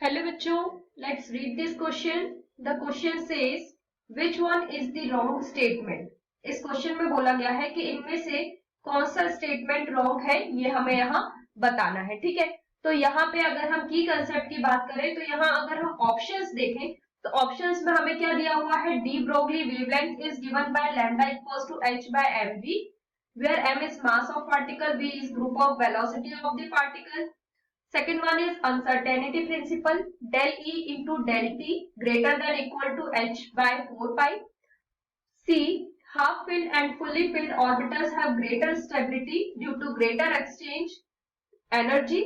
Hello बच्चों, let's read this question. The question says which one is the wrong statement. इस question में बोला गया है कि इनमें से कौन सा स्टेटमेंट रॉन्ग है, ये हमें यहाँ बताना है। ठीक है, तो यहाँ पे अगर हम की कंसेप्ट की बात करें तो यहाँ अगर हम ऑप्शंस देखें तो ऑप्शंस में हमें क्या दिया हुआ है, de Broglie wavelength is given by lambda equals to h by mv, where m is mass of particle, v is group of velocity of the particle. Second one is uncertainty principle, del E into del T greater than equal to h by 4 pi. C, half filled and fully filled orbitals have greater stability due to greater exchange energy,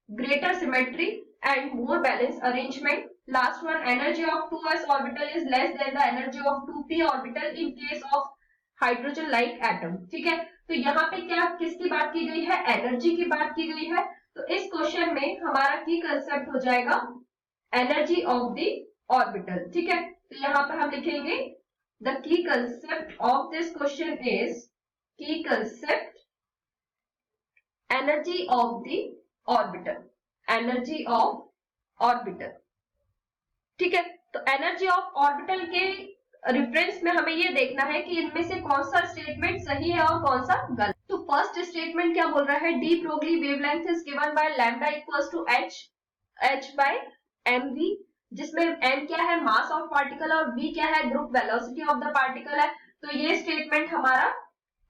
greater symmetry and more balanced arrangement. Last one, energy of 2s orbital is less than the energy of 2p orbital in case of hydrogen like atom. ठीक है, तो यहाँ पे क्या किसकी बात की गई है, एनर्जी की बात की गई है। तो इस क्वेश्चन में हमारा की कंसेप्ट हो जाएगा एनर्जी ऑफ द ऑर्बिटल। ठीक है, तो यहाँ पर हम लिखेंगे the key concept of this question is key concept energy of the orbital, energy of orbital. ठीक है, तो एनर्जी ऑफ ऑर्बिटल के रेफरेंस में हमें ये देखना है कि इनमें से कौन सा स्टेटमेंट सही है और कौन सा गलत। तो फर्स्ट स्टेटमेंट क्या बोल रहा है, de Broglie wavelength is given by lambda equals to h by mv, जिसमें m क्या है, मास ऑफ पार्टिकल, और v क्या है, group velocity of the particle है। तो ये स्टेटमेंट हमारा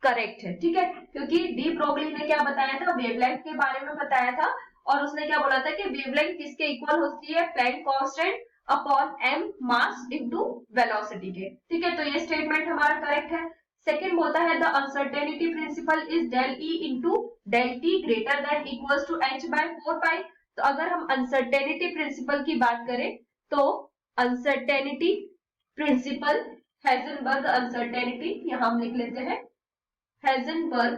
करेक्ट है। ठीक है, क्योंकि डी ब्रोगली ने क्या बताया था, वेवलेंथ के बारे में बताया था, और उसने क्या बोला था कि वेवलेंथ किसके इक्वल होती है, Planck constant upon m mass into velocity के। ठीक है, तो ये स्टेटमेंट हमारा करेक्ट है। सेकंड बोलता है the uncertainty principle is del E into del T greater than equals to h by 4 pi. तो अगर हम अनसर्टेनिटी प्रिंसिपल की बात करें तो अनसर्टेनिटी प्रिंसिपल, हेजनबर्ग अनसर्टेनिटी, यहां हम लिख लेते हैं Heisenberg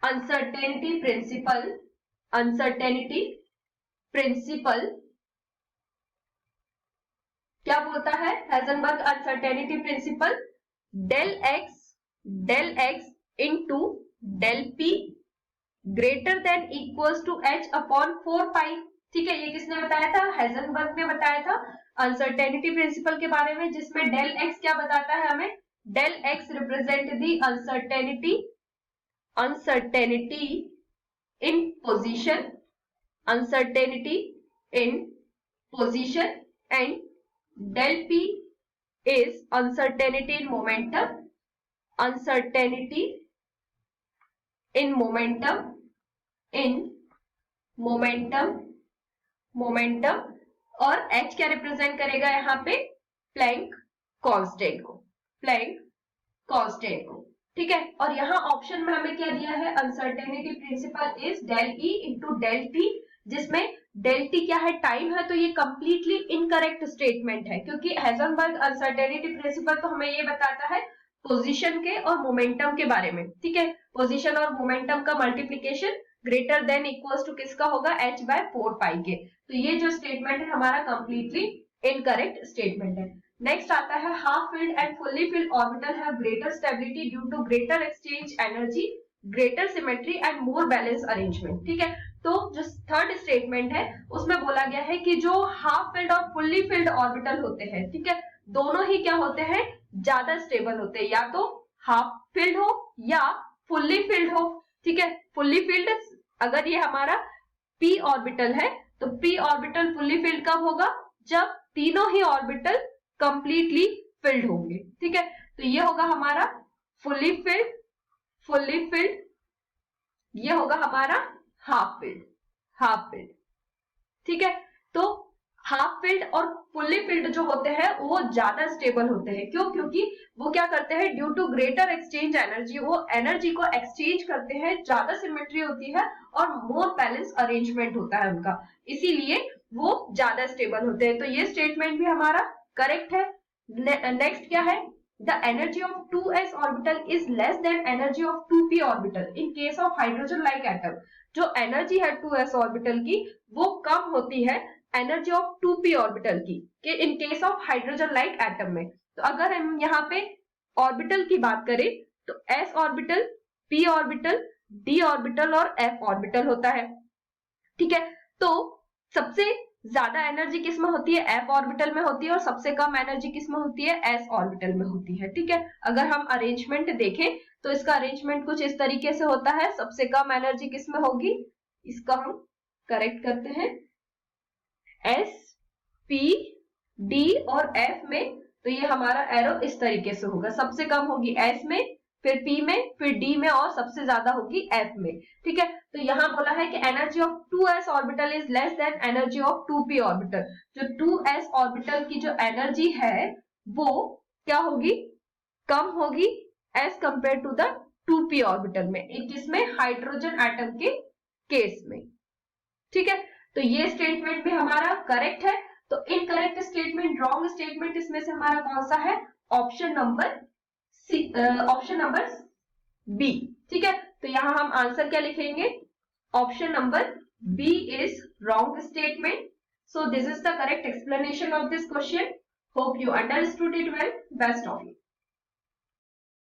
uncertainty principle, uncertainty principle क्या बोलता है, Heisenberg uncertainty principle del X into del P greater than equals to h upon 4 pi. ठीक है, ये किसने बताया था, हेजनबर्ग ने बताया था अनसर्टेनिटी प्रिंसिपल के बारे में, जिसमें डेल एक्स क्या बताता है हमें, del X represent the uncertainty in position, uncertainty in position, and del p is uncertainty in momentum, uncertainty in momentum, in momentum, और h क्या रिप्रेजेंट करेगा यहाँ पे, प्लैंक कांस्टेंट को, प्लैंक कांस्टेंट को। ठीक है, और यहाँ ऑप्शन में हमें क्या दिया है, uncertainty principle is del E into del T, जिसमें डेल टी क्या है, टाइम है। तो ये कंप्लीटली इनकरेक्ट स्टेटमेंट है, क्योंकि हेजनबर्ग अनसर्टेनिटी प्रिंसिपल तो हमें ये बताता है पोजीशन के और मोमेंटम के बारे में। ठीक है, पोजीशन और मोमेंटम का multiplication greater than equals to किसका होगा, h by 4 पाई के। तो ये जो स्टेटमेंट है हमारा कंप्लीटली इनकरेक्ट स्टेटमेंट है। नेक्स्ट आता है half filled and fully filled orbital have greater stability due to greater exchange energy, greater symmetry and more balance arrangement. ठीक है, तो जो थर्ड स्टेटमेंट है उसमें बोला गया है कि जो हाफ फिल्ड और फुल्ली फिल्ड ऑर्बिटल होते हैं, ठीक है, दोनों ही क्या होते हैं, ज्यादा स्टेबल होते हैं, या तो हाफ फिल्ड हो या फुल्ली फिल्ड हो। ठीक है, फुल्ली फिल्ड अगर ये हमारा p ऑर्बिटल है तो p ऑर्बिटल फुल्ली फिल्ड कब होगा, जब तीनों ही ऑर्बिटल कंप्लीटली फिल्ड होंगे। ठीक है, तो ये होगा हमारा फुल्ली फिल्ड, फुल्ली फिल्ड, ये होगा हमारा हाफ फिल्ड, हाफ फिल्ड। ठीक है, तो हाफ फिल्ड और फुल्ली फिल्ड जो होते हैं वो ज्यादा स्टेबल होते हैं। क्यों, क्योंकि वो क्या करते हैं, due to greater exchange energy, वो एनर्जी को एक्सचेंज करते हैं, ज्यादा सिमेट्री होती है और मोर बैलेंस अरेंजमेंट होता है उनका, इसीलिए वो ज्यादा स्टेबल होते हैं। तो ये स्टेटमेंट भी हमारा करेक्ट है। नेक्स्ट क्या है, the energy of 2s orbital is less than energy of 2p orbital in case of hydrogen like atom. जो एनर्जी है 2s ऑर्बिटल की वो कम होती है एनर्जी ऑफ 2p ऑर्बिटल की कि in case of hydrogen like atom में। तो अगर हम यहाँ पे ऑर्बिटल की बात करें तो s orbital, p orbital, d orbital और f ऑर्बिटल होता है। ठीक है, तो सबसे ज्यादा एनर्जी किस में होती है, एफ ऑर्बिटल में होती है, और सबसे कम एनर्जी किस में होती है, एस ऑर्बिटल में होती है। ठीक है, अगर हम अरेंजमेंट देखें तो इसका अरेंजमेंट कुछ इस तरीके से होता है, सबसे कम एनर्जी किस में होगी, इसका हम करेक्ट करते हैं, एस, पी, डी और एफ में। तो ये हमारा एरो इस तरीके से होगा, सबसे कम होगी एस में, फिर पी में, फिर डी में, और सबसे ज्यादा होगी एफ में। ठीक है, तो यहां बोला है कि energy of 2s orbital is less than energy of 2p orbital. जो 2s ऑर्बिटल की जो एनर्जी है वो क्या होगी, कम होगी as compare to the 2p orbital में, जिसमें हाइड्रोजन एटम के केस में। ठीक है, तो ये स्टेटमेंट भी हमारा करेक्ट है। तो इनकरेक्ट स्टेटमेंट, रॉन्ग स्टेटमेंट इसमें से हमारा कौन सा है, option number C, option number B. ठीक है, तो यहां हम आंसर क्या लिखेंगे, option number B is wrong statement. So this is the correct explanation of this question. Hope you understood it well. Best of you.